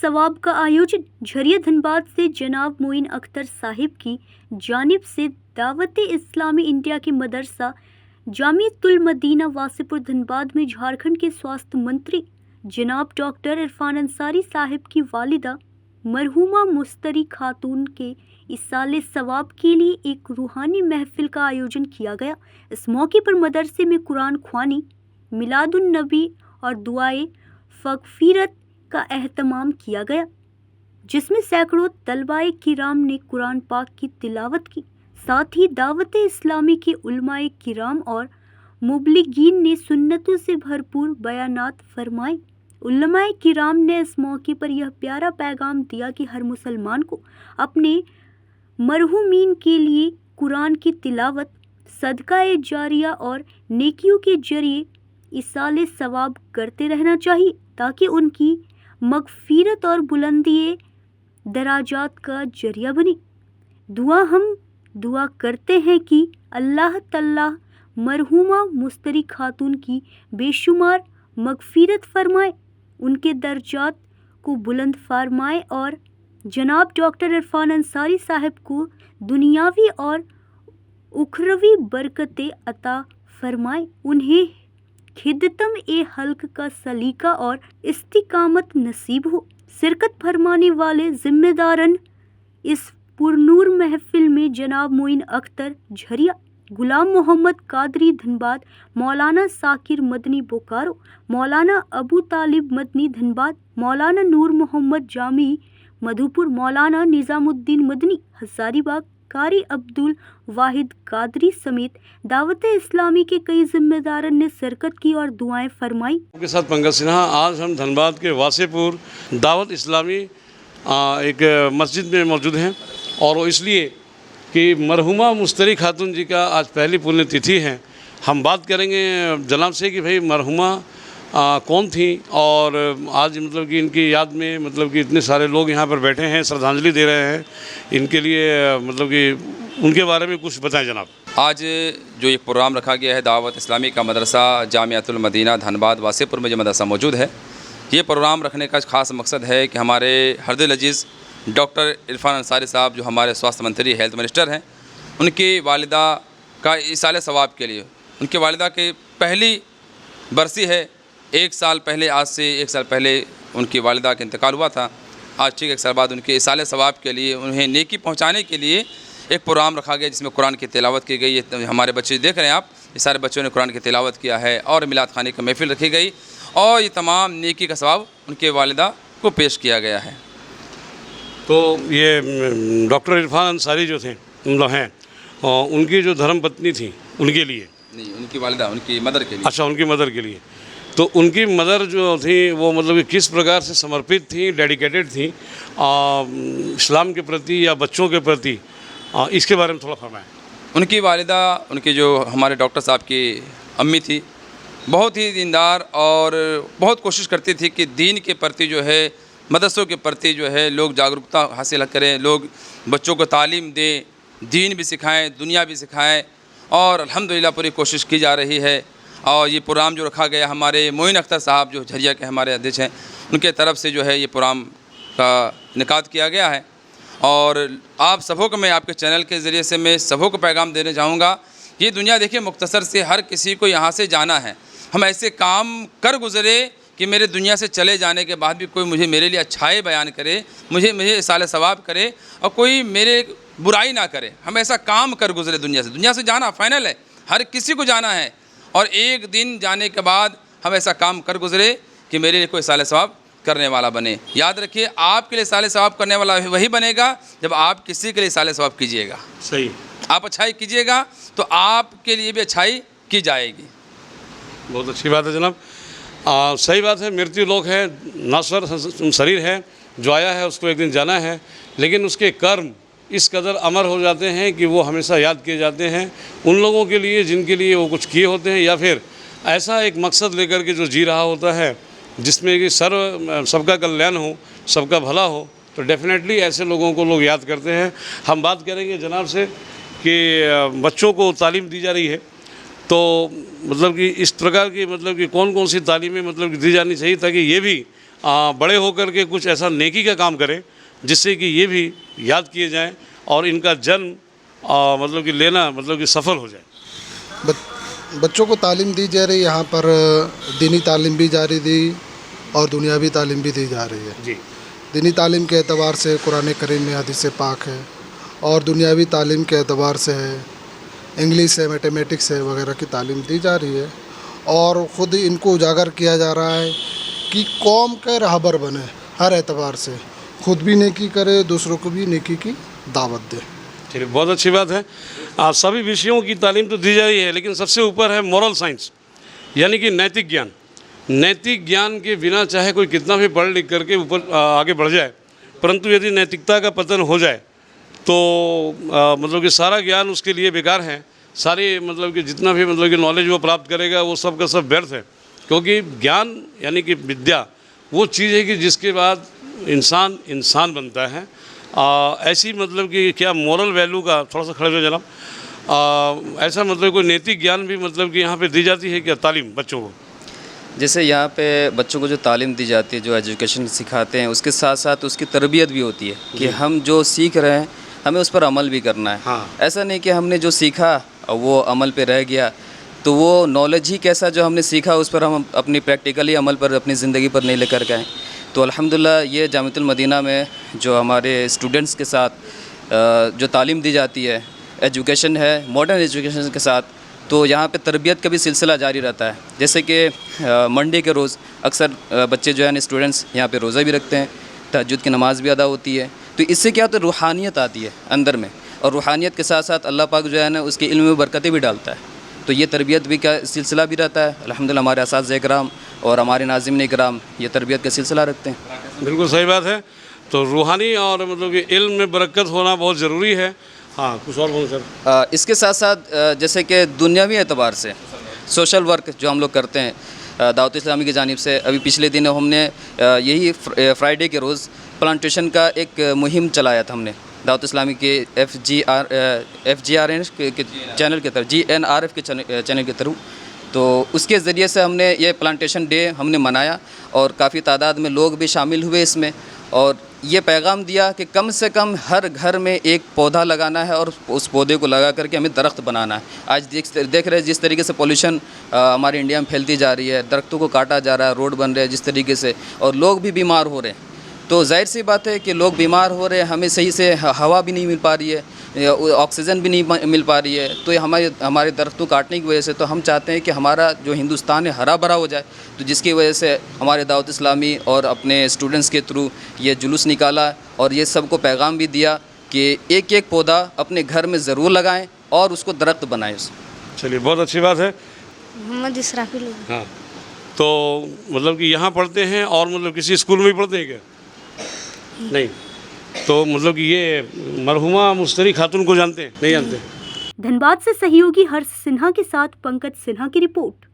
सवाब का आयोजन झरिया धनबाद से जनाब मोइन अख्तर साहिब की जानिब से दावत इस्लामी इंडिया की मदरसा जामियतुल मदीना वासीपुर धनबाद में झारखंड के स्वास्थ्य मंत्री जनाब डॉक्टर इरफान अंसारी साहिब की वालिदा मरहुमा मुस्तरी खातून के इसाले सवाब के लिए एक रूहानी महफिल का आयोजन किया गया। इस मौके पर मदरसे में कुरान ख्वानी, मिलादुन नबी और दुआए फगफीरत का एहतमाम किया गया, जिसमें सैकड़ों तलबाए किराम ने कुरान पाक की तिलावत की। साथ ही दावत इस्लामी के उलमाए किराम और मुबलिगीन ने सुन्नतों से भरपूर बयानात फरमाए। उलमाए किराम ने इस मौके पर यह प्यारा पैगाम दिया कि हर मुसलमान को अपने मरहुमीन के लिए कुरान की तिलावत, सदका-ए जारिया और नेकियों के जरिए इसाले सवाब करते रहना चाहिए, ताकि उनकी मगफिरत और बुलंदी दराजात का जरिया बने। हम दुआ करते हैं कि अल्लाह तआला मरहुमा मुस्तरी खातून की बेशुमार मगफिरत फरमाए, उनके दर्जात को बुलंद फरमाए और जनाब डॉक्टर इरफान अंसारी साहब को दुनियावी और उखरवी बरकतें अता फरमाए। उन्हें खिदमत ए हल्क का सलीका और इस्तिकामत नसीब हो। शिरकत फरमाने वाले जिम्मेदारन इस पुरनूर महफिल में जनाब मोइन अख्तर झरिया, गुलाम मोहम्मद कादरी धनबाद, मौलाना साकिर मदनी बोकारो, मौलाना अबू तालिब मदनी धनबाद, मौलाना नूर मोहम्मद जामी मधुपुर, मौलाना निजामुद्दीन मदनी हजारीबाग, कारी अब्दुल वाहिद कादरी समेत दावत इस्लामी के कई जिम्मेदारों ने शिरकत की और दुआएं फरमाई। के साथ पंकज सिन्हा, आज हम धनबाद के वासीपुर दावत इस्लामी एक मस्जिद में मौजूद हैं और वो इसलिए कि मरहुमा मुस्तरी खातून जी का आज पहली पुण्यतिथि है। हम बात करेंगे जनाब से कि भाई मरहुमा कौन थी और आज मतलब कि इनकी याद में मतलब कि इतने सारे लोग यहाँ पर बैठे हैं, श्रद्धांजलि दे रहे हैं इनके लिए, मतलब कि उनके बारे में कुछ बताएं जनाब। आज जो एक प्रोग्राम रखा गया है दावत इस्लामी का मदरसा जामियतुल मदीना धनबाद वासीपुर में जो मदरसा मौजूद है, ये प्रोग्राम रखने का ख़ास मकसद है कि हमारे हरदिल अजीज़ डॉक्टर इरफान अंसारी साहब जो हमारे स्वास्थ्य मंत्री हेल्थ मिनिस्टर हैं, उनकी वालिदा का इसाले सवाब के लिए, उनकी वालिदा की पहली बरसी है। एक साल पहले, आज से एक साल पहले उनकी वालिदा का इंतकाल हुआ था। आज ठीक एक साल बाद उनके इसाले सवाब के लिए, उन्हें नेकी पहुंचाने के लिए एक प्रोग्राम रखा गया जिसमें कुरान की तिलावत की गई। ये हमारे बच्चे देख रहे हैं आप, ये सारे बच्चों ने कुरान की तिलावत किया है और मिलाद खाने की महफिल रखी गई और ये तमाम नेकी का सवाब उनके वालिदा को पेश किया गया है। तो ये डॉक्टर इरफान अंसारी जो थे मतलब हैं, उनकी जो धर्म पत्नी थी उनके लिए नहीं, उनकी वालिदा, उनकी मदर के लिए। अच्छा, उनकी मदर के लिए। तो उनकी मदर जो थी वो मतलब कि किस प्रकार से समर्पित थी, डेडिकेटेड थी इस्लाम के प्रति या बच्चों के प्रति, इसके बारे में थोड़ा फरमाएं। उनकी वालिदा, उनकी जो हमारे डॉक्टर साहब की अम्मी थी, बहुत ही दीनदार और बहुत कोशिश करती थी कि दीन के प्रति जो है, मदरसों के प्रति जो है लोग जागरूकता हासिल करें, लोग बच्चों को तालीम दें, दीन भी सिखाएं, दुनिया भी सिखाएं और अल्हम्दुलिल्लाह पूरी कोशिश की जा रही है। और ये प्रोग्राम जो रखा गया, हमारे मोइन अख्तर साहब जो झरिया के हमारे अध्यक्ष हैं, उनके तरफ से जो है ये प्रोग्राम का इनेकाद किया गया है। और आप सबों को मैं आपके चैनल के ज़रिए से मैं सबों को पैगाम देना चाहूँगा, ये दुनिया देखिए मुख्तसर से हर किसी को यहाँ से जाना है। हम ऐसे काम कर गुज़रे कि मेरे दुनिया से चले जाने के बाद भी कोई मेरे लिए अच्छाई बयान करे, मुझे इसाले सवाब करे और कोई मेरे बुराई ना करे। हम ऐसा काम कर गुज़रे, दुनिया से जाना फ़ाइनल है, हर किसी को जाना है और एक दिन जाने के बाद हम ऐसा काम कर गुज़रे कि मेरे लिए कोई इसाले सवाब करने वाला बने। याद रखिए, आपके लिए इसाले सवाब करने वाला वही बनेगा जब आप किसी के लिए इसाले सवाब कीजिएगा। सही, आप अच्छाई कीजिएगा तो आपके लिए भी अच्छाई की जाएगी। बहुत अच्छी बात है जनाब। सही बात है, मृत्यु लोक है, नश्वर शरीर है, जो आया है उसको एक दिन जाना है, लेकिन उसके कर्म इस कदर अमर हो जाते हैं कि वो हमेशा याद किए जाते हैं उन लोगों के लिए जिनके लिए वो कुछ किए होते हैं, या फिर ऐसा एक मकसद लेकर के जो जी रहा होता है जिसमें कि सबका कल्याण हो, सबका भला हो, तो डेफिनेटली ऐसे लोगों को लोग याद करते हैं। हम बात करेंगे जनाब से कि बच्चों को तालीम दी जा रही है, तो मतलब कि इस प्रकार की मतलब कि कौन कौन सी तालीमें मतलब दी जानी चाहिए ताकि ये भी बड़े होकर के कुछ ऐसा नेकी का काम करें जिससे कि ये भी याद किए जाएं और इनका जन्म मतलब कि लेना मतलब कि सफल हो जाए। बच्चों को तालीम दी जा रही है यहाँ पर, दीनी तालीम भी जारी दी और दुनियावी तालीम भी दी जा रही है। जी। दीनी तालीम के एतबार से कुरान करीम में हदीस पाक है और दुनियावी तालीम के एतबार से है, इंग्लिश है, मैथमेटिक्स है वगैरह की तालीम दी जा रही है और ख़ुद इनको उजागर किया जा रहा है कि कौम के रहबर बने, हर एतबार से खुद भी नेकी करे, दूसरों को भी नेकी की दावत दे। चलिए, बहुत अच्छी बात है। सभी विषयों की तालीम तो दी जा रही है, लेकिन सबसे ऊपर है मॉरल साइंस, यानी कि नैतिक ज्ञान। नैतिक ज्ञान के बिना चाहे कोई कितना भी पढ़ लिख करके ऊपर आगे बढ़ जाए, परंतु यदि नैतिकता का पतन हो जाए तो मतलब कि सारा ज्ञान उसके लिए बेकार है। सारी मतलब कि जितना भी मतलब कि नॉलेज वो प्राप्त करेगा वो सब का सब व्यर्थ है, क्योंकि ज्ञान यानी कि विद्या वो चीज़ है कि जिसके बाद इंसान बनता है। ऐसी मतलब कि क्या मॉरल वैल्यू का थोड़ा सा खड़े हो जनाब, ऐसा मतलब कोई नैतिक ज्ञान भी मतलब कि यहाँ पे दी जाती है क्या तालीम बच्चों को? जैसे यहाँ पे बच्चों को जो तालीम दी जाती है, जो एजुकेशन सिखाते हैं, उसके साथ साथ उसकी तरबियत भी होती है कि हम जो सीख रहे हैं हमें उस पर अमल भी करना है। हाँ। ऐसा नहीं कि हमने जो सीखा वो अमल पे रह गया, तो वो नॉलेज ही कैसा जो हमने सीखा उस पर हम अपनी प्रैक्टिकली अमल पर अपनी ज़िंदगी पर नहीं लेकर गए। तो अल्हम्दुलिल्लाह ये जामिअतुल मदीना में जो हमारे स्टूडेंट्स के साथ जो तालीम दी जाती है, एजुकेशन है मॉडर्न एजुकेशन के साथ, तो यहाँ पे तरबियत का भी सिलसिला जारी रहता है। जैसे कि मंडे के रोज़ अक्सर बच्चे जो है स्टूडेंट्स यहाँ पे रोज़ा भी रखते हैं, तहज्जुद की नमाज़ भी अदा होती है। तो इससे क्या होता है, रूहानियत आती है अंदर में, और रूहानियत के साथ साथ अल्लाह पाक जो है ना उसके इल्म में बरकतें भी डालता है। तो ये तरबियत भी का सिलसिला भी रहता है। अल्हम्दुलिल्लाह हमारे असातिज़ा इकराम और हमारे नाज़िमीन इकराम ये तरबियत का सिलसिला रखते हैं। बिल्कुल सही बात है। तो रूहानी और मतलब कि इल्म में बरकत होना बहुत ज़रूरी है। हाँ, कुछ और बोलो सर। इसके साथ साथ जैसे कि दुनियावी एतबार से सोशल वर्क जो हम लोग करते हैं दावत इस्लामी की जानिब से, अभी पिछले दिनों हमने यही फ्राइडे के रोज़ प्लांटेशन का एक मुहिम चलाया था हमने दावत इस्लामी के FGRN के चैनल के तरफ, GNRF के चैनल के थ्रू। तो उसके ज़रिए से हमने ये प्लांटेशन डे हमने मनाया और काफ़ी तादाद में लोग भी शामिल हुए इसमें, और ये पैगाम दिया कि कम से कम हर घर में एक पौधा लगाना है और उस पौधे को लगा करके हमें दरख्त बनाना है। आज देख रहे हैं जिस तरीके से पॉल्यूशन हमारे इंडिया में फैलती जा रही है, दरख्तों को काटा जा रहा है, रोड बन रहे हैं जिस तरीके से, और लोग भी बीमार हो रहे हैं। तो जाहिर सी बात है कि लोग बीमार हो रहे हैं, हमें सही से हवा भी नहीं मिल पा रही है, ऑक्सीजन भी नहीं मिल पा रही है। तो ये हमारे दरख्तों काटने की वजह से, तो हम चाहते हैं कि हमारा जो हिंदुस्तान है हरा भरा हो जाए। तो जिसकी वजह से हमारे दावत इस्लामी और अपने स्टूडेंट्स के थ्रू ये जुलूस निकाला और ये सबको पैगाम भी दिया कि एक एक पौधा अपने घर में ज़रूर लगाएं और उसको दरख्त बनाएं। चलिए, बहुत अच्छी बात है। मोहम्मद इसराफिल। हाँ, तो मतलब कि यहाँ पढ़ते हैं और मतलब किसी स्कूल में भी पढ़ते हैं क्या? नहीं। तो मतलब कि ये मरहुमा मुश्तरी खातून को जानते हैं? नहीं जानते। धनबाद से सहयोगी हर्ष सिन्हा के साथ पंकज सिन्हा की रिपोर्ट।